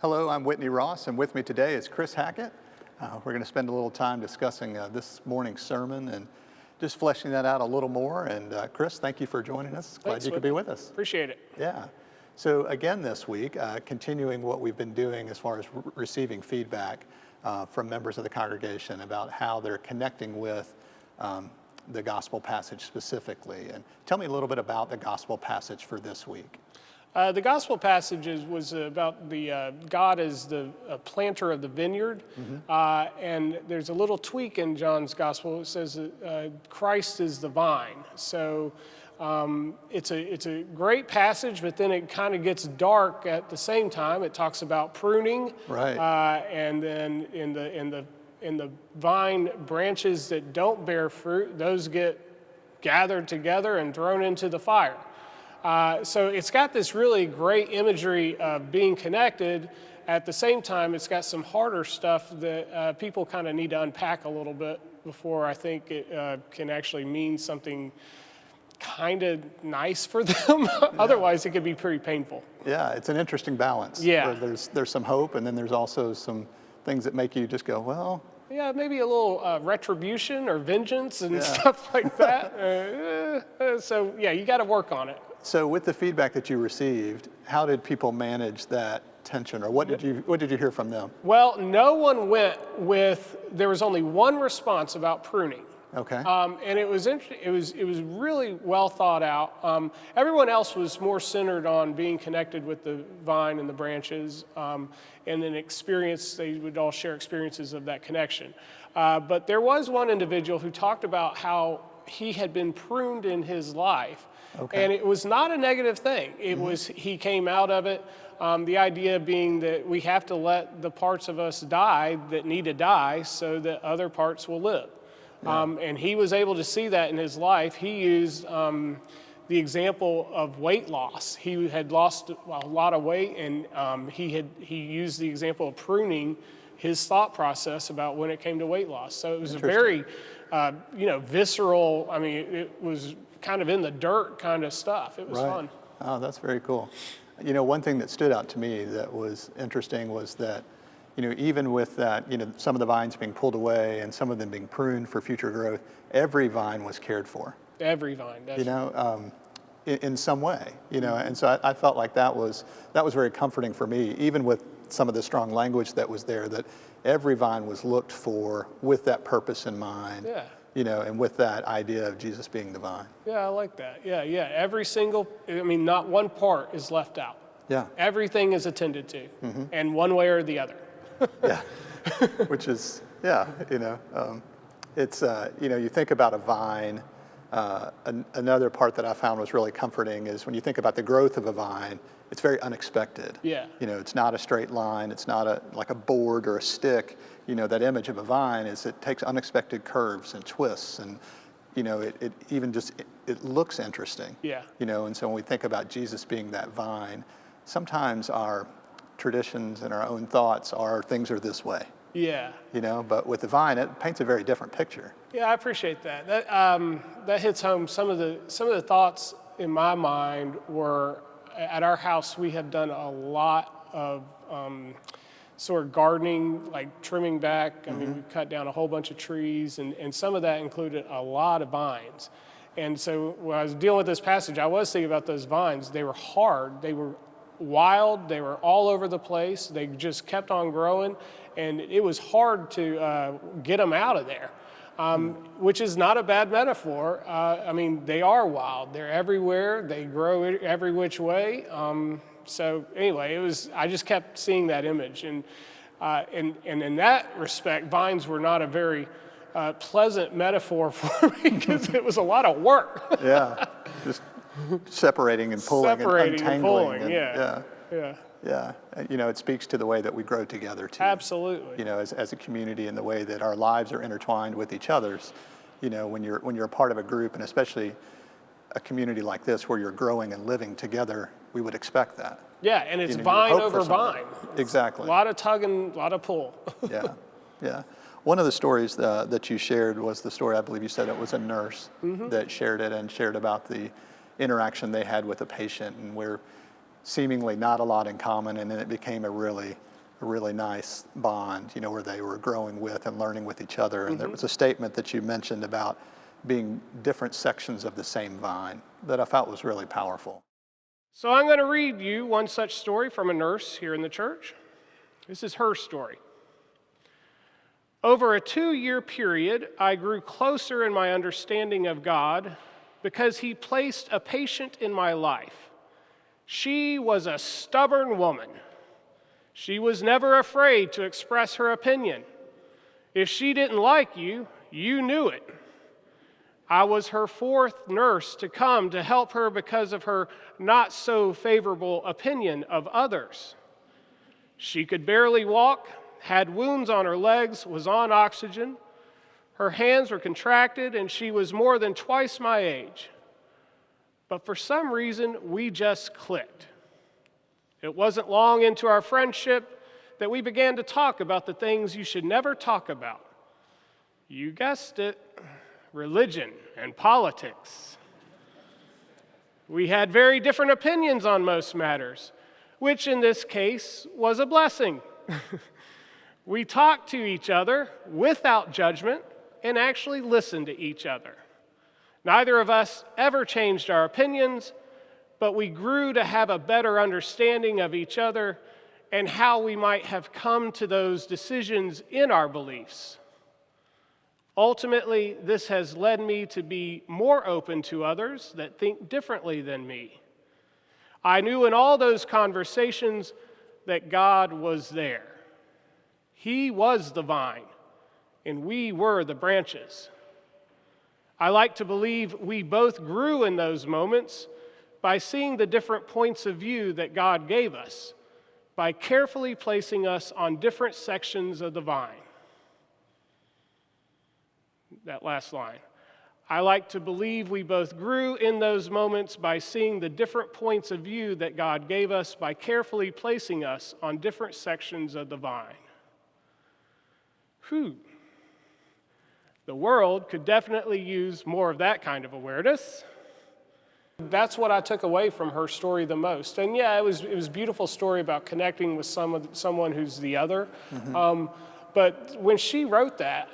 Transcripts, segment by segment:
Hello, I'm Whitney Ross, and with me today is Chris Hackett. We're going to spend a little time discussing this morning's sermon and just fleshing that out a little more. And Chris, thank you for joining us. Glad Thanks, you could be with us. Appreciate it. Yeah. So again this week, continuing what we've been doing as far as receiving feedback from members of the congregation about how they're connecting with the gospel passage specifically. And tell me a little bit about the gospel passage for this week. The gospel passage was about the God as the planter of the vineyard, and there's a little tweak in John's gospel. It says that Christ is the vine. So it's a great passage, but then it kind of gets dark at the same time. It talks about pruning, Right. And then in the vine branches that don't bear fruit, those get gathered together and thrown into the fire. So it's got this really great imagery of being connected. At the same time, it's got some harder stuff that people kind of need to unpack a little bit before I think it can actually mean something kind of nice for them. Otherwise, it could be pretty painful. Yeah, it's an interesting balance. Yeah. Where there's some hope, and then there's also some things that make you just go, well. Yeah, maybe a little retribution or vengeance and stuff like that. So yeah, you got to work on it. So with the feedback that you received, how did people manage that tension, or what did you hear from them? Well, no one went with, there was only one response about pruning. Okay. And it was interesting. It was really well thought out. Everyone else was more centered on being connected with the vine and the branches, and then they would all share experiences of that connection. But there was one individual who talked about how he had been pruned in his life. Okay. And it was not a negative thing. It was, he came out of it. The idea being that we have to let the parts of us die that need to die so that other parts will live. Yeah. And he was able to see that in his life. He used the example of weight loss. He had lost a lot of weight, and he used the example of pruning his thought process about when it came to weight loss. So it was a very, visceral. I mean, it was kind of in the dirt kind of stuff. It was fun. Oh, that's very cool. You know, one thing that stood out to me that was interesting was that, even with that, some of the vines being pulled away and some of them being pruned for future growth, every vine was cared for. Every vine, definitely. In some way, and so I felt like that was very comforting for me, even with some of the strong language that was there, that every vine was looked for with that purpose in mind. Yeah. And with that idea of Jesus being the vine. Yeah, I like that. Yeah. Every single, not one part is left out. Yeah. Everything is attended to, and one way or the other. Yeah, which is, it's, you think about a vine, another part that I found was really comforting is when you think about the growth of a vine, it's very unexpected. Yeah. It's not a straight line, it's not like a board or a stick. That image of a vine is it takes unexpected curves and twists, and it even just it looks interesting. Yeah. And so when we think about Jesus being that vine, sometimes our traditions and our own thoughts are things are this way. Yeah. But with the vine, it paints a very different picture. Yeah, I appreciate that. That hits home. Some of the thoughts in my mind were, at our house we have done a lot of sort of gardening, like trimming back. I mean, we cut down a whole bunch of trees, and some of that included a lot of vines. And so when I was dealing with this passage, I was thinking about those vines. They were hard, they were wild, they were all over the place. They just kept on growing, and it was hard to get them out of there, which is not a bad metaphor. They are wild. They're everywhere. They grow every which way. So anyway, I just kept seeing that image, and in that respect, vines were not a very pleasant metaphor for me because it was a lot of work. Yeah, just separating and pulling and untangling. Yeah. Yeah. It speaks to the way that we grow together too. Absolutely. As a community, and the way that our lives are intertwined with each other's. When you're a part of a group, and especially a community like this where you're growing and living together, we would expect that. Yeah, and it's vine over vine. Exactly. A lot of tugging, a lot of pull. Yeah. One of the stories that you shared was the story, I believe you said it was a nurse that shared it and shared about the interaction they had with a patient, and where seemingly not a lot in common, and then it became a really really nice bond, where they were growing with and learning with each other. And there was a statement that you mentioned about being different sections of the same vine that I thought was really powerful. So I'm going to read you one such story from a nurse here in the church. This is her story. Over a 2-year period, I grew closer in my understanding of God because he placed a patient in my life. She was a stubborn woman. She was never afraid to express her opinion. If she didn't like you, you knew it. I was her 4th nurse to come to help her because of her not so favorable opinion of others. She could barely walk, had wounds on her legs, was on oxygen. Her hands were contracted, and she was more than twice my age. But for some reason, we just clicked. It wasn't long into our friendship that we began to talk about the things you should never talk about. You guessed it, religion and politics. We had very different opinions on most matters, which in this case was a blessing. We talked to each other without judgment and actually listened to each other. Neither of us ever changed our opinions, but we grew to have a better understanding of each other and how we might have come to those decisions in our beliefs. Ultimately, this has led me to be more open to others that think differently than me. I knew in all those conversations that God was there. He was the vine, and we were the branches. I like to believe we both grew in those moments by seeing the different points of view that God gave us, by carefully placing us on different sections of the vine. That last line. I like to believe we both grew in those moments by seeing the different points of view that God gave us by carefully placing us on different sections of the vine. Whew. The world could definitely use more of that kind of awareness. That's what I took away from her story the most. And yeah, it was a beautiful story about connecting with someone who's the other. But when she wrote that,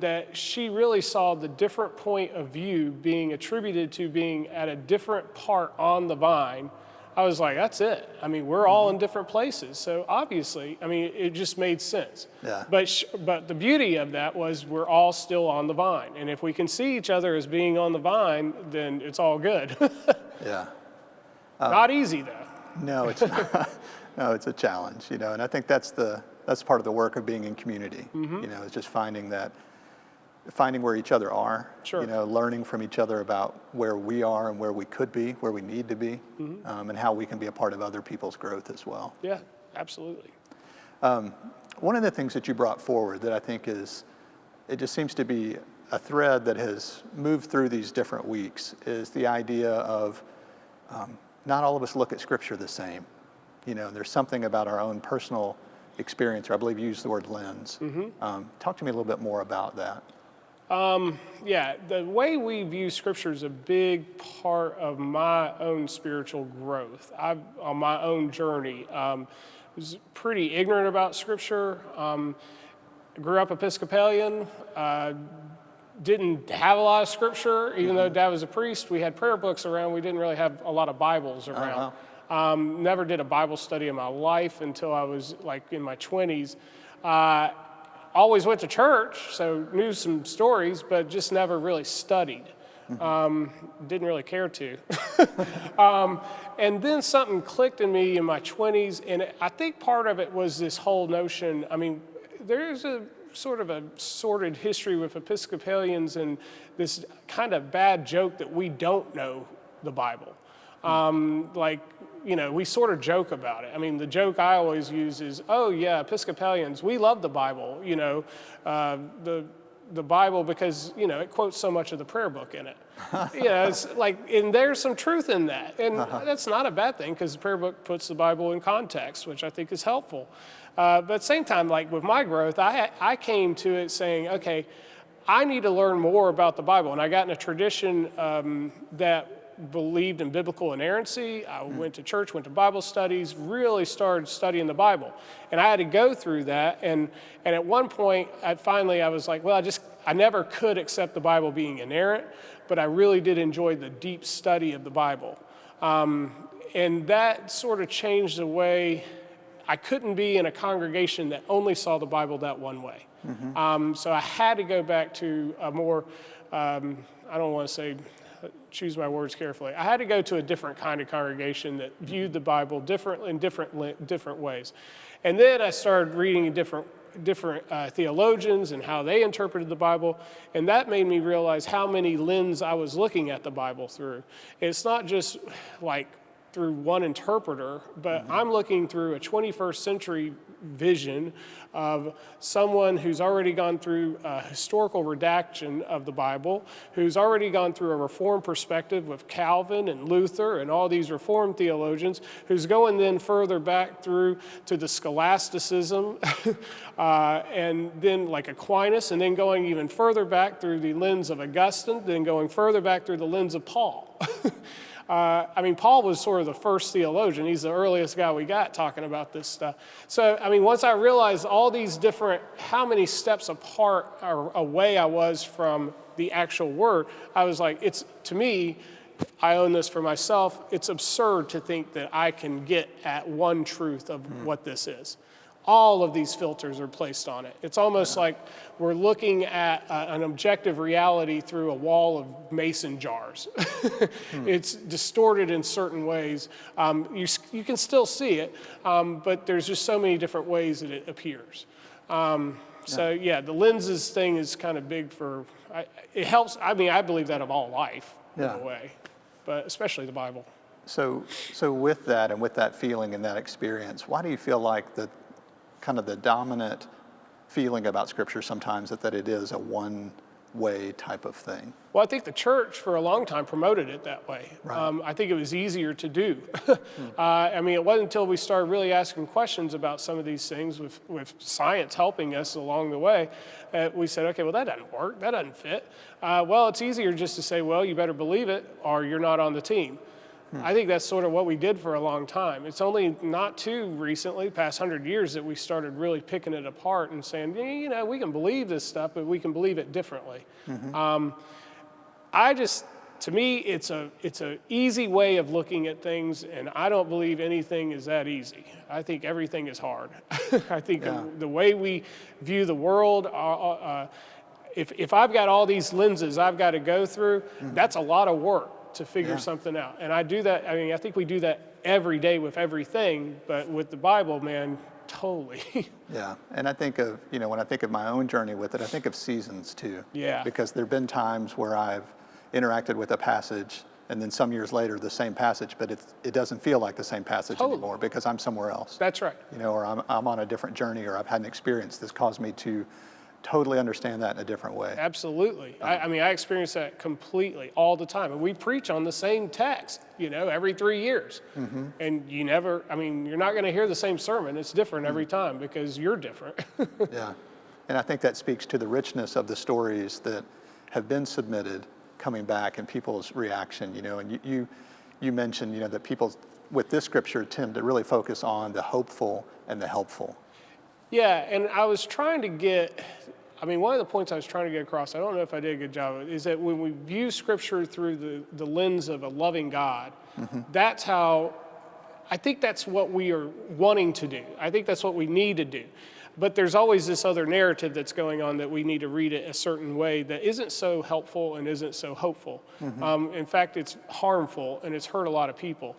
that she really saw the different point of view being attributed to being at a different part on the vine. I was like, that's it. We're all in different places. So obviously, it just made sense. Yeah. But the beauty of that was we're all still on the vine. And if we can see each other as being on the vine, then it's all good. Yeah. Not easy, though. No, it's not. No, it's a challenge, and I think that's part of the work of being in community. Is just finding where each other are. Sure. Learning from each other about where we are and where we could be, where we need to be, and how we can be a part of other people's growth as well. Yeah, absolutely. One of the things that you brought forward that I think it just seems to be a thread that has moved through these different weeks is the idea of not all of us look at Scripture the same. There's something about our own personal experience, or I believe you used the word lens. Talk to me a little bit more about that. Yeah, the way we view Scripture is a big part of my own spiritual growth. On my own journey, was pretty ignorant about Scripture. Grew up Episcopalian, didn't have a lot of Scripture. Even though Dad was a priest, we had prayer books around. We didn't really have a lot of Bibles around. Never did a Bible study in my life until I was in my 20s. Always went to church, so knew some stories, but just never really studied. Didn't really care to. And then something clicked in me in my 20s, and I think part of it was this whole notion. There's a sort of a sordid history with Episcopalians and this kind of bad joke that we don't know the Bible. We sort of joke about it. The joke I always use is, oh yeah, Episcopalians, we love the Bible, the Bible because, it quotes so much of the prayer book in it. It's and there's some truth in that. And that's not a bad thing because the prayer book puts the Bible in context, which I think is helpful. But at the same time, with my growth, I came to it saying, okay, I need to learn more about the Bible. And I got in a tradition that believed in biblical inerrancy. I went to church, went to Bible studies, really started studying the Bible. And I had to go through that. And at one point, I was like, well, I never could accept the Bible being inerrant, but I really did enjoy the deep study of the Bible. And that sort of changed the way I couldn't be in a congregation that only saw the Bible that one way. So I had to go back to a more, I don't want to say, choose my words carefully. I had to go to a different kind of congregation that viewed the Bible in different ways. And then I started reading different theologians and how they interpreted the Bible, and that made me realize how many lenses I was looking at the Bible through. It's not just like through one interpreter, but I'm looking through a 21st century vision of someone who's already gone through a historical redaction of the Bible, who's already gone through a Reformed perspective with Calvin and Luther and all these Reformed theologians, who's going then further back through to the scholasticism and then like Aquinas, and then going even further back through the lens of Augustine, then going further back through the lens of Paul. Paul was sort of the first theologian. He's the earliest guy we got talking about this stuff. So, once I realized all these how many steps apart or away I was from the actual word, I was like, to me, I own this for myself. It's absurd to think that I can get at one truth of what this is. All of these filters are placed on it. It's almost like we're looking at an objective reality through a wall of mason jars. It's distorted in certain ways. You can still see it, but there's just so many different ways that it appears. The lenses thing is kind of big it helps. I believe that of all life in a way, but especially the Bible. So with that and with that feeling and that experience, why do you feel like kind of the dominant feeling about Scripture sometimes that it is a one-way type of thing? Well, I think the church for a long time promoted it that way. Right. I think it was easier to do. It wasn't until we started really asking questions about some of these things with science helping us along the way, we said, okay, well, that doesn't work. That doesn't fit. Well, it's easier just to say, well, you better believe it or you're not on the team. I think that's sort of what we did for a long time. It's only not too recently, past 100 years, that we started really picking it apart and saying, we can believe this stuff, but we can believe it differently. To me, it's a easy way of looking at things, and I don't believe anything is that easy. I think everything is hard. I think the way we view the world, if I've got all these lenses I've got to go through, that's a lot of work to figure something out. And I do that, I think we do that every day with everything, but with the Bible, man, totally. Yeah, and I think of, when I think of my own journey with it, I think of seasons too. Yeah. Because there've been times where I've interacted with a passage and then some years later the same passage, but it doesn't feel like the same passage anymore because I'm somewhere else. That's right. Or I'm on a different journey, or I've had an experience that's caused me to totally understand that in a different way. Absolutely. I experience that completely all the time. And we preach on the same text, every 3 years. And you're not going to hear the same sermon. It's different every time because you're different. Yeah. And I think that speaks to the richness of the stories that have been submitted coming back and people's reaction, and you mentioned, that people with this scripture tend to really focus on the hopeful and the helpful. Yeah, and I was trying to one of the points I was trying to get across, I don't know if I did a good job of it, is that when we view Scripture through the lens of a loving God, I think that's what we are wanting to do. I think that's what we need to do. But there's always this other narrative that's going on that we need to read it a certain way that isn't so helpful and isn't so hopeful. In fact, it's harmful and it's hurt a lot of people.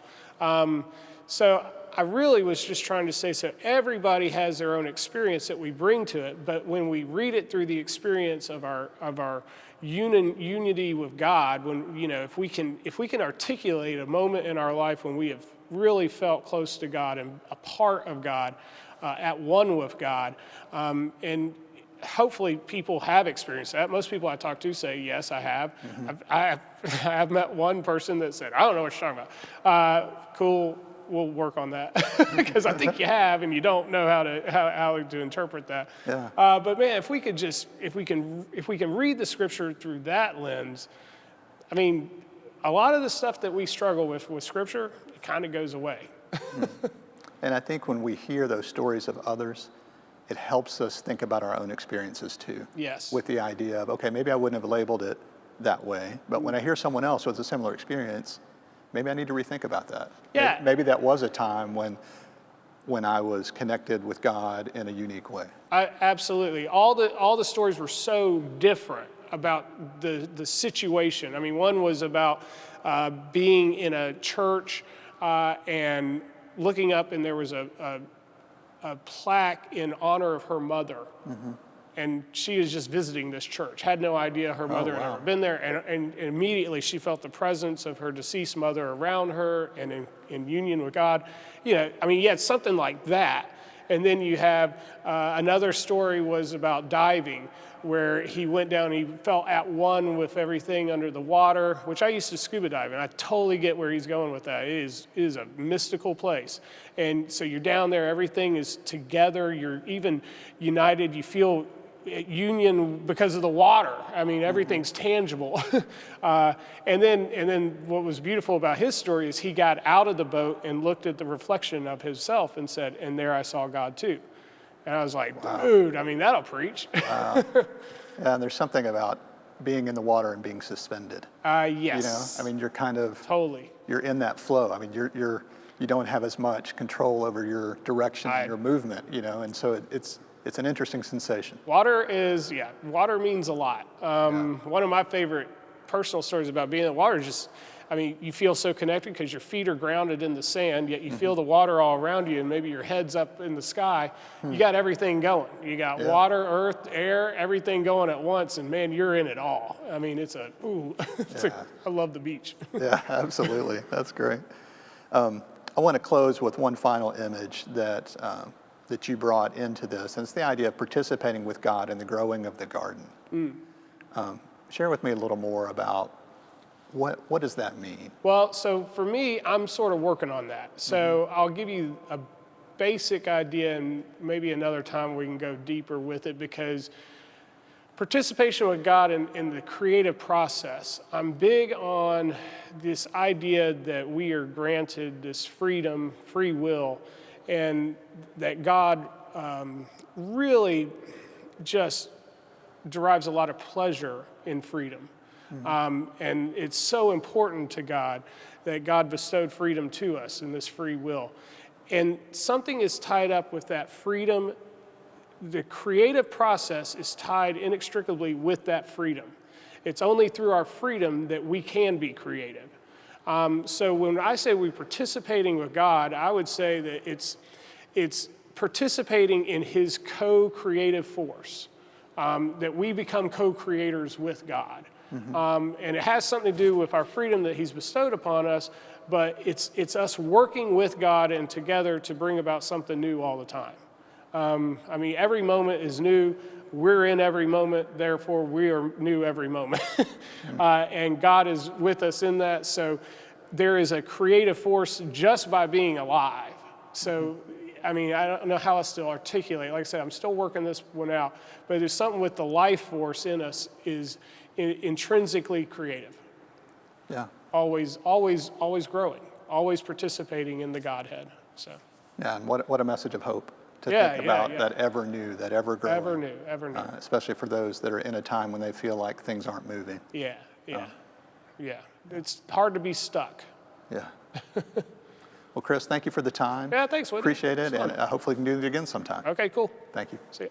So I really was just trying to say, so everybody has their own experience that we bring to it, but when we read it through the experience of our unity with God, when if we can articulate a moment in our life when we have really felt close to God and a part of God, at one with God, and hopefully people have experienced that. Most people I talk to say, yes, I have. I have met one person that said, I don't know what you're talking about. Cool. We'll work on that because I think you have, and you don't know how to interpret that. Yeah. But man, if we can read the Scripture through that lens, a lot of the stuff that we struggle with Scripture, it kind of goes away. And I think when we hear those stories of others, it helps us think about our own experiences too. Yes. With the idea of, okay, maybe I wouldn't have labeled it that way, but when I hear someone else with a similar experience, maybe I need to rethink about that. Yeah. Maybe that was a time when I was connected with God in a unique way. Absolutely. All the stories were so different about the situation. I mean, one was about being in a church and looking up, and there was a plaque in honor of her mother. Mm-hmm. And she was just visiting this church, had no idea her mother had ever been there, and immediately she felt the presence of her deceased mother around her and in union with God. You know, I mean, you had something like that. And then you have another story was about diving, where he went down and he felt at one with everything under the water, which I used to scuba dive, and I totally get where he's going with that. It is a mystical place. And so you're down there, everything is together, you're even united, you feel union because of the water. I mean, everything's tangible. And then what was beautiful about his story is he got out of the boat and looked at the reflection of himself and said, and there I saw God too. And I was like, dude, I mean, that'll preach. Wow. Yeah, and there's something about being in the water and being suspended. Yes. You know, I mean, you're kind of, totally. You're in that flow. I mean, you don't have as much control over your direction and your movement, you know, and so it's an interesting sensation. Water means a lot. One of my favorite personal stories about being in the water is just, I mean, you feel so connected because your feet are grounded in the sand, yet you feel the water all around you, and maybe your head's up in the sky. You got everything going. You got water, earth, air, everything going at once, and man, you're in it all. I mean, I love the beach. Yeah, absolutely. That's great. I want to close with one final image that you brought into this, and it's the idea of participating with God in the growing of the garden. Share with me a little more about what does that mean? Well, so for me, I'm sort of working on that. So I'll give you a basic idea, and maybe another time we can go deeper with it, because participation with God in the creative process, I'm big on this idea that we are granted this freedom, free will, and that God really just derives a lot of pleasure in freedom. And it's so important to God that God bestowed freedom to us in this free will. And something is tied up with that freedom. The creative process is tied inextricably with that freedom. It's only through our freedom that we can be creative. So when I say we're participating with God, I would say that it's participating in his co-creative force, that we become co-creators with God. And it has something to do with our freedom that he's bestowed upon us, but it's us working with God and together to bring about something new all the time. I mean, every moment is new. We're in every moment, therefore we are new every moment. And God is with us in that, so there is a creative force just by being alive. So, I mean, I don't know how else to articulate. Like I said, I'm still working this one out, but there's something with the life force in us is intrinsically creative. Yeah. Always growing, always participating in the Godhead. So. Yeah, and what a message of hope to think about that ever new, that ever growing. Ever new. Especially for those that are in a time when they feel like things aren't moving. Yeah. It's hard to be stuck. Yeah. Well, Chris, thank you for the time. Yeah, thanks, Woody. Appreciate it, and hopefully we can do it again sometime. Okay, cool. Thank you. See ya.